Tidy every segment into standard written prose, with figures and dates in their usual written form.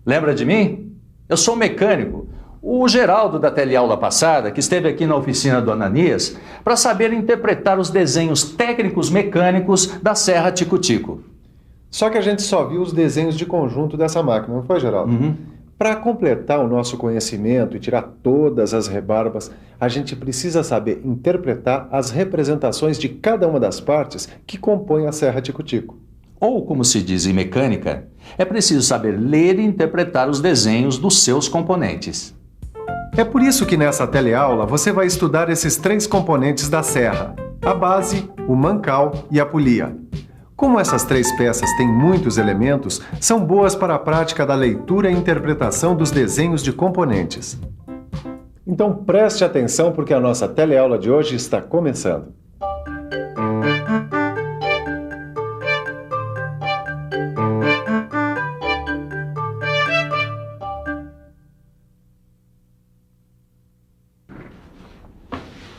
Lembra de mim? Eu sou mecânico. O Geraldo da teleaula passada, que esteve aqui na oficina do Ananias, para saber interpretar os desenhos técnicos mecânicos da Serra Tico-Tico. Só que a gente só viu os desenhos de conjunto dessa máquina, não foi, Geraldo? Uhum. Para completar o nosso conhecimento e tirar todas as rebarbas, a gente precisa saber interpretar as representações de cada uma das partes que compõem a Serra Tico-Tico. Ou, como se diz em mecânica, é preciso saber ler e interpretar os desenhos dos seus componentes. É por isso que nessa teleaula você vai estudar esses 3 componentes da serra: a base, o mancal e a polia. Como essas 3 peças têm muitos elementos, são boas para a prática da leitura e interpretação dos desenhos de componentes. Então preste atenção porque a nossa teleaula de hoje está começando.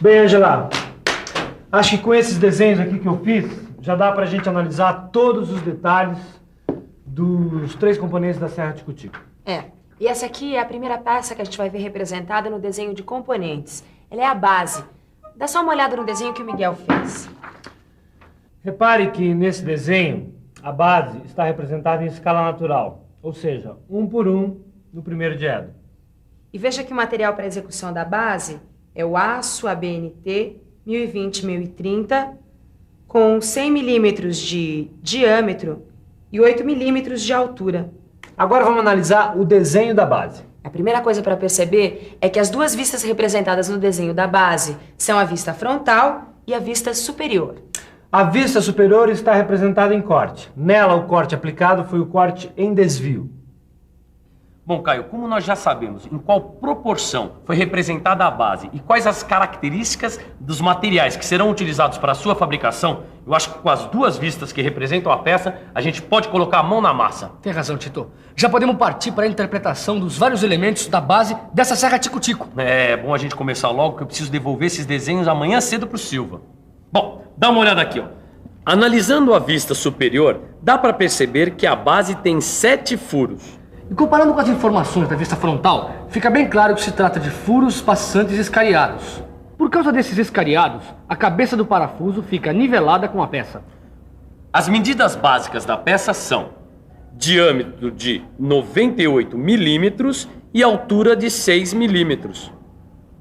Bem, Angela, acho que com esses desenhos aqui que eu fiz, já dá pra gente analisar todos os detalhes dos 3 componentes da Serra Tico-Tico. E essa aqui é a primeira peça que a gente vai ver representada no desenho de componentes. Ela é a base. Dá só uma olhada no desenho que o Miguel fez. Repare que nesse desenho, a base está representada em escala natural, ou seja, 1 por 1 no primeiro diedro. E veja que o material para execução da base é o aço ABNT 1020-1030, com 100 milímetros de diâmetro e 8 milímetros de altura. Agora vamos analisar o desenho da base. A primeira coisa para perceber é que as 2 vistas representadas no desenho da base são a vista frontal e a vista superior. A vista superior está representada em corte. Nela, o corte aplicado foi o corte em desvio. Bom, Caio, como nós já sabemos em qual proporção foi representada a base e quais as características dos materiais que serão utilizados para a sua fabricação, eu acho que com as 2 vistas que representam a peça, a gente pode colocar a mão na massa. Tem razão, Tito. Já podemos partir para a interpretação dos vários elementos da base dessa Serra Tico-Tico. É bom a gente começar logo, que eu preciso devolver esses desenhos amanhã cedo pro Silva. Bom, dá uma olhada aqui, ó. Analisando a vista superior, dá para perceber que a base tem 7 furos. E comparando com as informações da vista frontal, fica bem claro que se trata de furos passantes escariados. Por causa desses escariados, a cabeça do parafuso fica nivelada com a peça. As medidas básicas da peça são diâmetro de 98 milímetros e altura de 6 milímetros.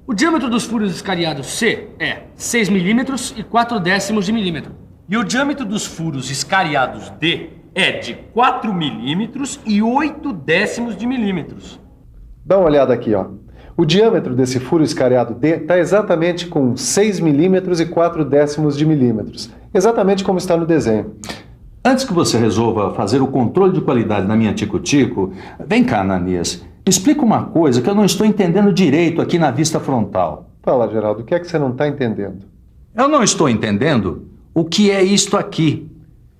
O diâmetro dos furos escariados C é 6 milímetros e 4/10 de milímetro. E o diâmetro dos furos escariados D é de 4 milímetros e 8/10 de milímetros. Dá uma olhada aqui, ó. O diâmetro desse furo escariado D está exatamente com 6 milímetros e 4/10 de milímetros. Exatamente como está no desenho. Antes que você resolva fazer o controle de qualidade na minha Tico-Tico, vem cá, Ananias. Me explica uma coisa que eu não estou entendendo direito aqui na vista frontal. Fala, Geraldo, o que é que você não está entendendo? Eu não estou entendendo o que é isto aqui.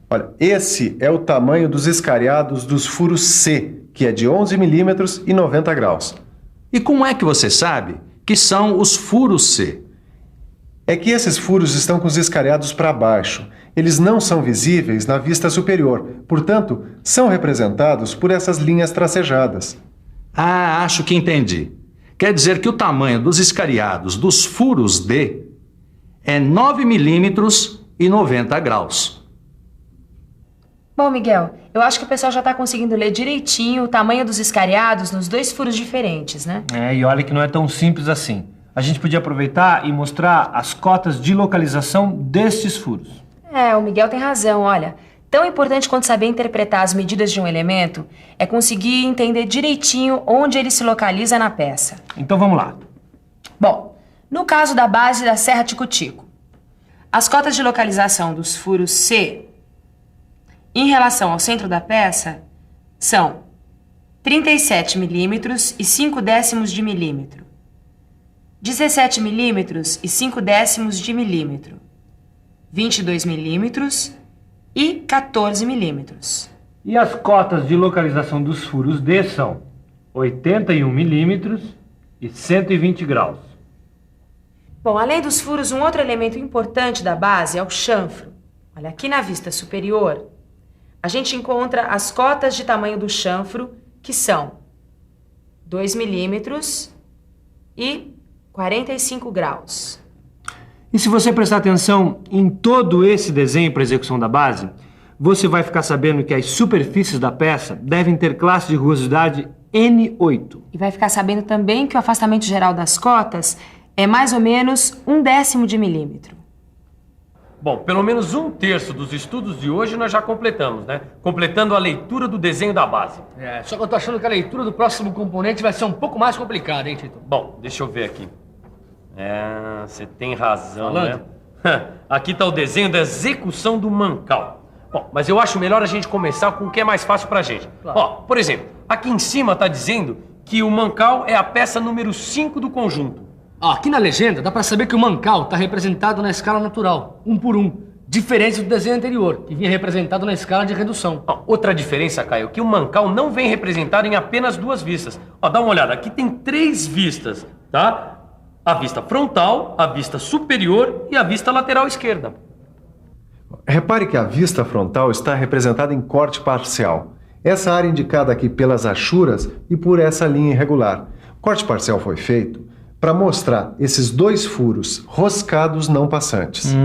Olha, esse é o tamanho dos escariados dos furos C, que é de 11 milímetros e 90 graus. E como é que você sabe que são os furos C? É que esses furos estão com os escariados para baixo. Eles não são visíveis na vista superior, portanto, são representados por essas linhas tracejadas. Ah, acho que entendi. Quer dizer que o tamanho dos escariados dos furos D é 9 milímetros e 90 graus. Bom, Miguel, eu acho que o pessoal já está conseguindo ler direitinho o tamanho dos escariados nos 2 furos diferentes, né? E olha que não é tão simples assim. A gente podia aproveitar e mostrar as cotas de localização destes furos. O Miguel tem razão, olha. Tão importante quanto saber interpretar as medidas de um elemento é conseguir entender direitinho onde ele se localiza na peça. Então vamos lá. Bom, no caso da base da Serra Tico-Tico, as cotas de localização dos furos C em relação ao centro da peça são 37 milímetros e 5/10 de milímetro, 17 milímetros e 5/10 de milímetro, 22 milímetros e 14 milímetros. E as cotas de localização dos furos D são 81 milímetros e 120 graus. Bom, além dos furos, um outro elemento importante da base é o chanfro. Olha, aqui na vista superior, a gente encontra as cotas de tamanho do chanfro, que são 2 milímetros e 45 graus. E se você prestar atenção em todo esse desenho para execução da base, você vai ficar sabendo que as superfícies da peça devem ter classe de rugosidade N8. E vai ficar sabendo também que o afastamento geral das cotas é mais ou menos 1/10 de milímetro. Bom, pelo menos 1/3 dos estudos de hoje nós já completamos, né? Completando a leitura do desenho da base. Só que eu tô achando que a leitura do próximo componente vai ser um pouco mais complicada, hein, Tito? Bom, deixa eu ver aqui. Você tem razão, Falando. né? Aqui está o desenho da execução do mancal. Bom, mas eu acho melhor a gente começar com o que é mais fácil pra gente. Claro. Ó, por exemplo, aqui em cima está dizendo que o mancal é a peça número 5 do conjunto. Aqui na legenda dá pra saber que o mancal está representado na escala natural, 1 por 1, diferente do desenho anterior, que vinha representado na escala de redução. Ó, outra diferença, Caio, é que o mancal não vem representado em apenas 2 vistas. Ó, dá uma olhada, aqui tem 3 vistas, tá? A vista frontal, a vista superior e a vista lateral esquerda. Repare que a vista frontal está representada em corte parcial. Essa área indicada aqui pelas achuras e por essa linha irregular. O corte parcial foi feito para mostrar esses 2 furos roscados não passantes.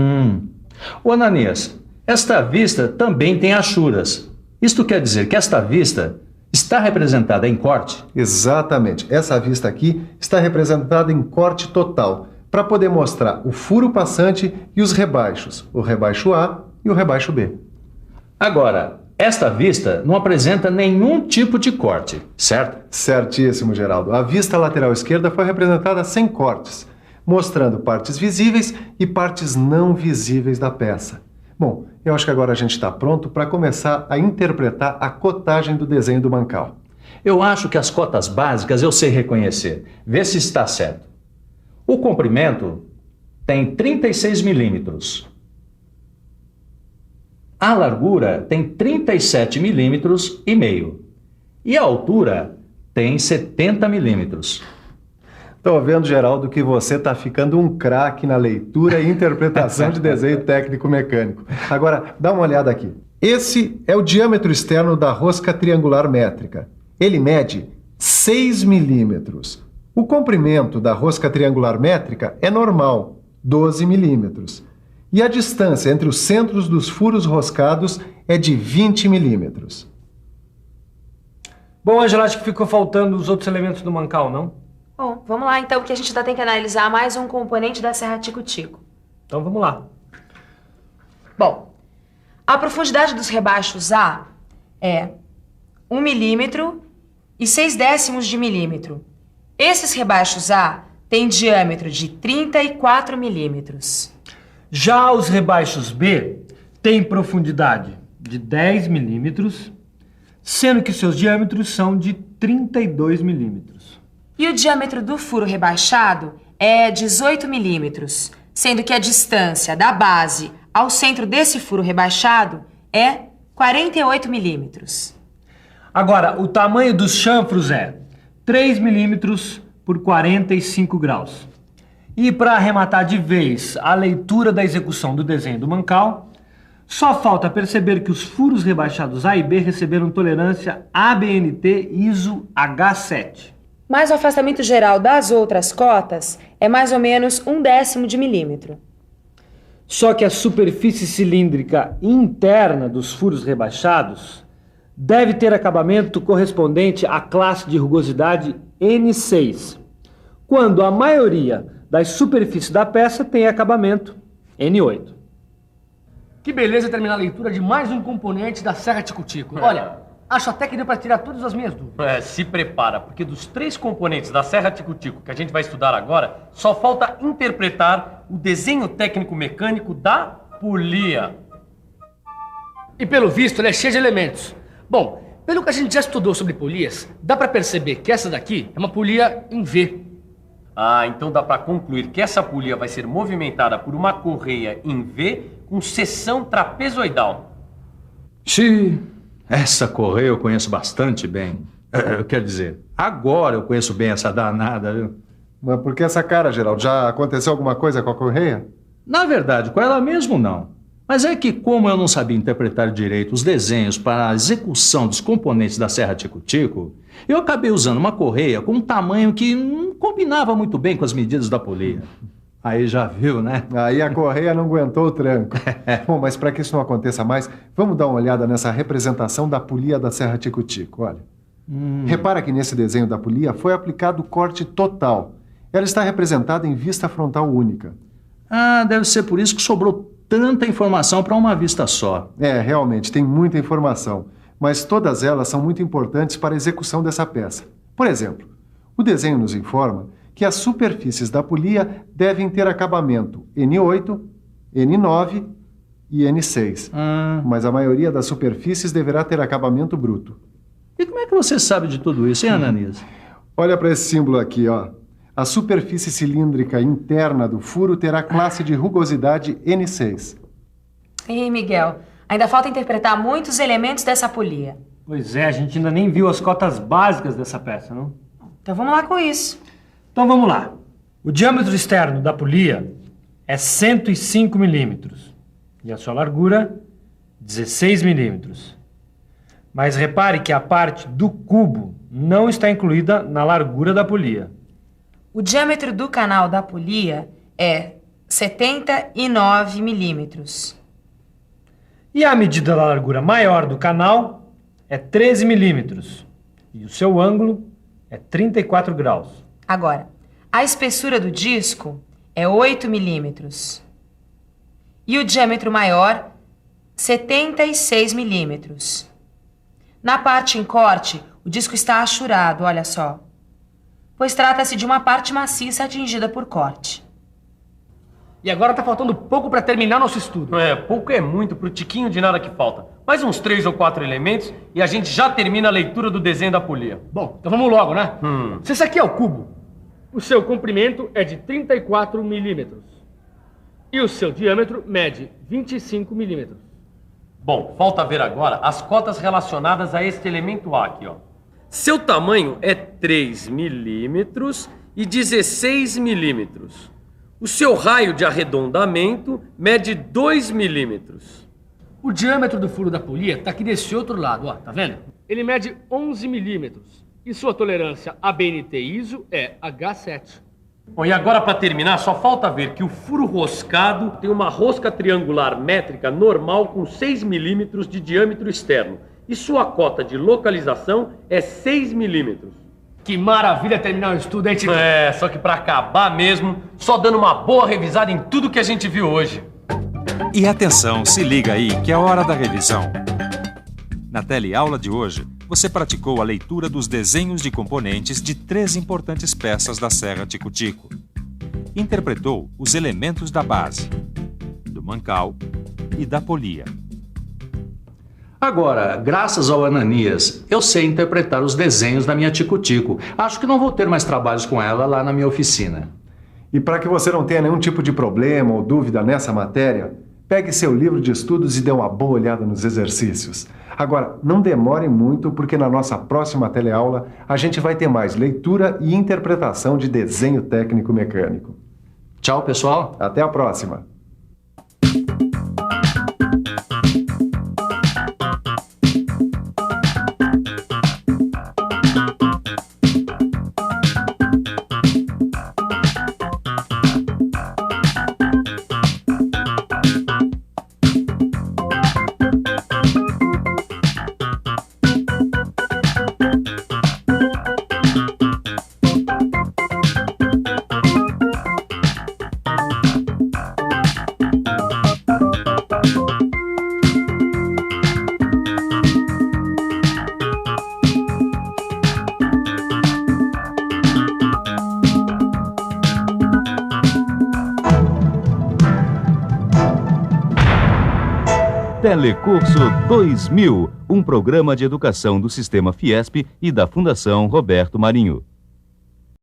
Ô Ananias, esta vista também tem achuras. Isto quer dizer que esta vista está representada em corte? Exatamente. Essa vista aqui está representada em corte total, para poder mostrar o furo passante e os rebaixos, o rebaixo A e o rebaixo B. Agora, esta vista não apresenta nenhum tipo de corte, certo? Certíssimo, Geraldo. A vista lateral esquerda foi representada sem cortes, mostrando partes visíveis e partes não visíveis da peça. Bom, eu acho que agora a gente está pronto para começar a interpretar a cotagem do desenho do mancal. Eu acho que as cotas básicas eu sei reconhecer. Vê se está certo. O comprimento tem 36 milímetros. A largura tem 37 milímetros e meio. E a altura tem 70 milímetros. Estou vendo, Geraldo, que você está ficando um craque na leitura e interpretação de desenho técnico-mecânico. Agora, dá uma olhada aqui. Esse é o diâmetro externo da rosca triangular métrica. Ele mede 6 milímetros. O comprimento da rosca triangular métrica é normal, 12 milímetros. E a distância entre os centros dos furos roscados é de 20 milímetros. Bom, Angela, acho que ficou faltando os outros elementos do mancal, não? Bom, vamos lá então, que a gente ainda tem que analisar mais um componente da serra Tico-Tico. Então vamos lá. Bom, a profundidade dos rebaixos A é 1 milímetro e 0,6 de milímetro. Esses rebaixos A têm diâmetro de 34 milímetros. Já os rebaixos B têm profundidade de 10 milímetros, sendo que seus diâmetros são de 32 milímetros. E o diâmetro do furo rebaixado é 18 milímetros, sendo que a distância da base ao centro desse furo rebaixado é 48 milímetros. Agora, o tamanho dos chanfros é 3 milímetros por 45 graus. E para arrematar de vez a leitura da execução do desenho do mancal, só falta perceber que os furos rebaixados A e B receberam tolerância ABNT ISO H7. Mas o afastamento geral das outras cotas é mais ou menos 1/10 de milímetro. Só que a superfície cilíndrica interna dos furos rebaixados deve ter acabamento correspondente à classe de rugosidade N6, quando a maioria das superfícies da peça tem acabamento N8. Que beleza terminar a leitura de mais um componente da serra Tico-Tico. Olha, acho até que deu para tirar todas as minhas dúvidas. Se prepara, porque dos 3 componentes da serra Tico-Tico que a gente vai estudar agora, só falta interpretar o desenho técnico-mecânico da polia. E pelo visto, ele é cheio de elementos. Bom, pelo que a gente já estudou sobre polias, dá para perceber que essa daqui é uma polia em V. Então dá para concluir que essa polia vai ser movimentada por uma correia em V com seção trapezoidal. Xiii, essa correia eu conheço bastante bem. Quer dizer, agora eu conheço bem essa danada, viu? Mas por que essa cara, Geraldo? Já aconteceu alguma coisa com a correia? Na verdade, com ela mesmo não. Mas é que, como eu não sabia interpretar direito os desenhos para a execução dos componentes da serra tico-tico, eu acabei usando uma correia com um tamanho que não combinava muito bem com as medidas da polia. Aí já viu, né? Aí a correia não aguentou o tranco. Bom, mas para que isso não aconteça mais, vamos dar uma olhada nessa representação da polia da serra tico-tico, olha. Repara que nesse desenho da polia foi aplicado o corte total. Ela está representada em vista frontal única. Ah, deve ser por isso que sobrou tanta informação para uma vista só. É, realmente, tem muita informação. Mas todas elas são muito importantes para a execução dessa peça. Por exemplo, o desenho nos informa que as superfícies da polia devem ter acabamento N8, N9 e N6. Mas a maioria das superfícies deverá ter acabamento bruto. E como é que você sabe de tudo isso, hein, Ananias? Olha para esse símbolo aqui, ó. A superfície cilíndrica interna do furo terá classe de rugosidade N6. Ih, Miguel, ainda falta interpretar muitos elementos dessa polia. Pois é, a gente ainda nem viu as cotas básicas dessa peça, não? Então vamos lá com isso. Então vamos lá. O diâmetro externo da polia é 105 milímetros e a sua largura 16 milímetros. Mas repare que a parte do cubo não está incluída na largura da polia. O diâmetro do canal da polia é 79 milímetros. E a medida da largura maior do canal é 13 milímetros. E o seu ângulo é 34 graus. Agora, a espessura do disco é 8 milímetros. E o diâmetro maior, 76 milímetros. Na parte em corte, o disco está achurado, olha só. Pois trata-se de uma parte maciça atingida por corte. E agora tá faltando pouco para terminar nosso estudo. Pouco é muito pro tiquinho de nada que falta. Mais uns 3 ou 4 elementos e a gente já termina a leitura do desenho da polia. Bom, então vamos logo, né? Se esse aqui é o cubo, o seu comprimento é de 34 milímetros. E o seu diâmetro mede 25 milímetros. Bom, falta ver agora as cotas relacionadas a este elemento A aqui, ó. Seu tamanho é 3 milímetros e 16 milímetros. O seu raio de arredondamento mede 2 milímetros. O diâmetro do furo da polia está aqui desse outro lado, ó, tá vendo? Ele mede 11 milímetros e sua tolerância ABNT ISO é H7. Bom, e agora para terminar, só falta ver que o furo roscado tem uma rosca triangular métrica normal com 6 milímetros de diâmetro externo e sua cota de localização é 6 milímetros. Que maravilha terminar o estudo, hein, Tito? Só que para acabar mesmo, só dando uma boa revisada em tudo que a gente viu hoje. E atenção, se liga aí que é hora da revisão. Na teleaula de hoje, você praticou a leitura dos desenhos de componentes de 3 importantes peças da serra tico-tico. Interpretou os elementos da base, do mancal e da polia. Agora, graças ao Ananias, eu sei interpretar os desenhos da minha tico-tico. Acho que não vou ter mais trabalhos com ela lá na minha oficina. E para que você não tenha nenhum tipo de problema ou dúvida nessa matéria, pegue seu livro de estudos e dê uma boa olhada nos exercícios. Agora, não demore muito, porque na nossa próxima teleaula a gente vai ter mais leitura e interpretação de desenho técnico mecânico. Tchau, pessoal. Até a próxima. Telecurso 2000, um programa de educação do Sistema Fiesp e da Fundação Roberto Marinho.